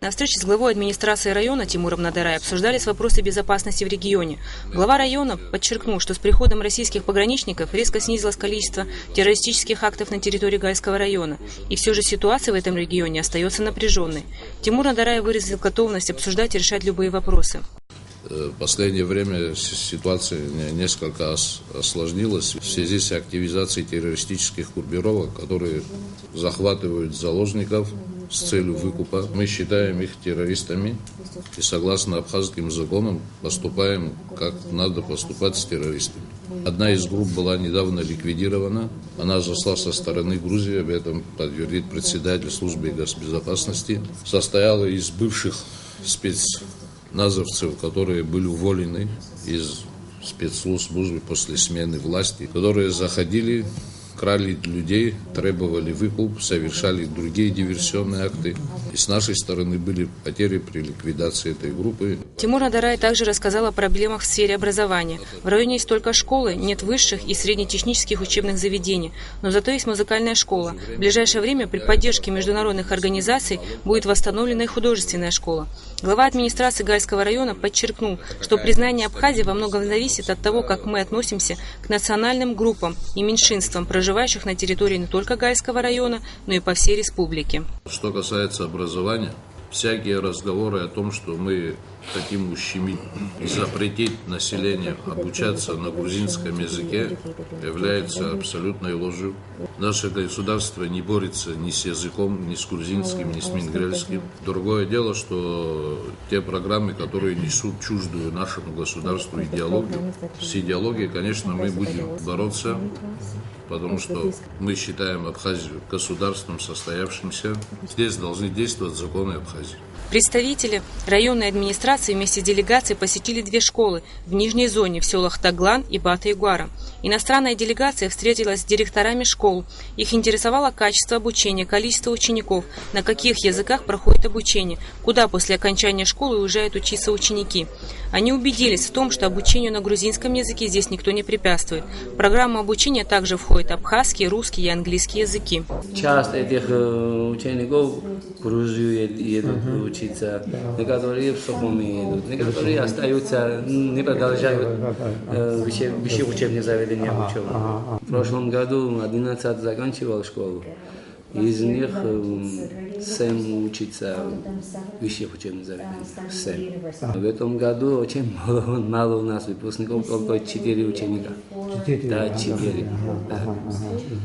На встрече с главой администрации района Тимуром Надарай обсуждались вопросы безопасности в регионе. Глава района подчеркнул, что с приходом российских пограничников резко снизилось количество террористических актов на территории Гайского района. И все же ситуация в этом регионе остается напряженной. Тимур Надарай выразил готовность обсуждать и решать любые вопросы. В последнее время ситуация несколько осложнилась в связи с активизацией террористических группировок, которые захватывают заложников с целью выкупа. Мы считаем их террористами и согласно абхазским законам поступаем, как надо поступать с террористами. Одна из групп была недавно ликвидирована. Она зашла со стороны Грузии, об этом подтвердит председатель службы госбезопасности. Состояла из бывших спецназовцев, которые были уволены из спецслужб после смены власти, которые заходили, крали людей, требовали выкуп, совершали другие диверсионные акты. И с нашей стороны были потери при ликвидации этой группы. Тимур Надарай также рассказал о проблемах в сфере образования. В районе есть только школы, нет высших и среднетехнических учебных заведений. Но зато есть музыкальная школа. В ближайшее время при поддержке международных организаций будет восстановлена и художественная школа. Глава администрации Гайского района подчеркнул, что признание Абхазии во многом зависит от того, как мы относимся к национальным группам и меньшинствам, проживающих на территории не только Гайского района, но и по всей республике. Что касается образования, всякие разговоры о том, что мы хотим ущемить и запретить населению обучаться на грузинском языке, является абсолютной ложью. Наше государство не борется ни с языком, ни с грузинским, ни с мингрельским. Другое дело, что те программы, которые несут чуждую нашему государству идеологию, с идеологией, конечно, мы будем бороться, потому что мы считаем Абхазию государством состоявшимся. Здесь должны действовать законы Абхазии. Представители районной администрации вместе с делегацией посетили две школы в Нижней зоне в селах Таглан и Бата-Ягуара. Иностранная делегация встретилась с директорами школ. Их интересовало качество обучения, количество учеников, на каких языках проходит обучение, куда после окончания школы уезжают учиться ученики. Они убедились в том, что обучению на грузинском языке здесь никто не препятствует. В программу обучения также входят абхазский, русский и английский языки. Часть этих учеников в Грузию едут учиться, некоторые в Сухуми едут, некоторые остаются, не продолжают высших учебных заведений учебы. В прошлом году 11 заканчивал школу. Из них 7 учатся в высших учебных заведениях. 7. В этом году очень мало у нас выпускников, только 4 ученика. 4? Да, 4.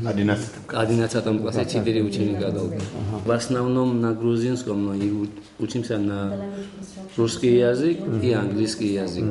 В 11 классе 4 ученика только. В основном на грузинском, но и учимся на русский язык и английский язык.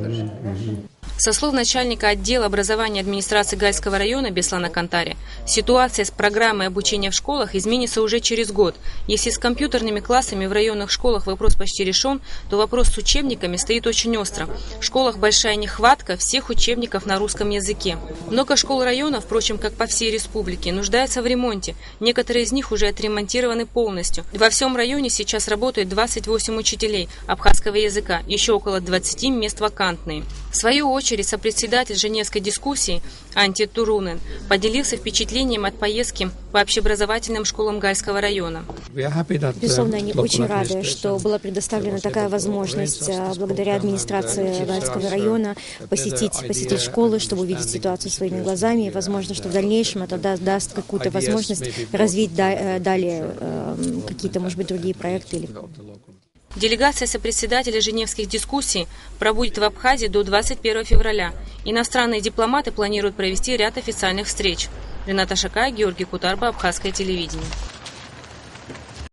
Со слов начальника отдела образования администрации Гайского района Беслана Кантари, ситуация с программой обучения в школах изменится уже через год. Если с компьютерными классами в районных школах вопрос почти решен, то вопрос с учебниками стоит очень остро. В школах большая нехватка всех учебников на русском языке. Много школ района, впрочем, как по всей республике, нуждаются в ремонте. Некоторые из них уже отремонтированы полностью. Во всем районе сейчас работает 28 учителей абхазского языка, еще около 20 мест вакантные. В свою очередь, сопредседатель Женевской дискуссии Анти Турунен поделился впечатлением от поездки по общеобразовательным школам Гайского района. Безусловно, они очень рады, что была предоставлена такая возможность благодаря администрации Гайского района посетить школы, чтобы увидеть ситуацию своими глазами. И, возможно, что в дальнейшем это даст какую-то возможность развить далее какие-то, может быть, другие проекты. Делегация сопредседателя Женевских дискуссий пробудет в Абхазии до 21 февраля. Иностранные дипломаты планируют провести ряд официальных встреч. Рената Шакай, Георгий Кутарба, Абхазское телевидение.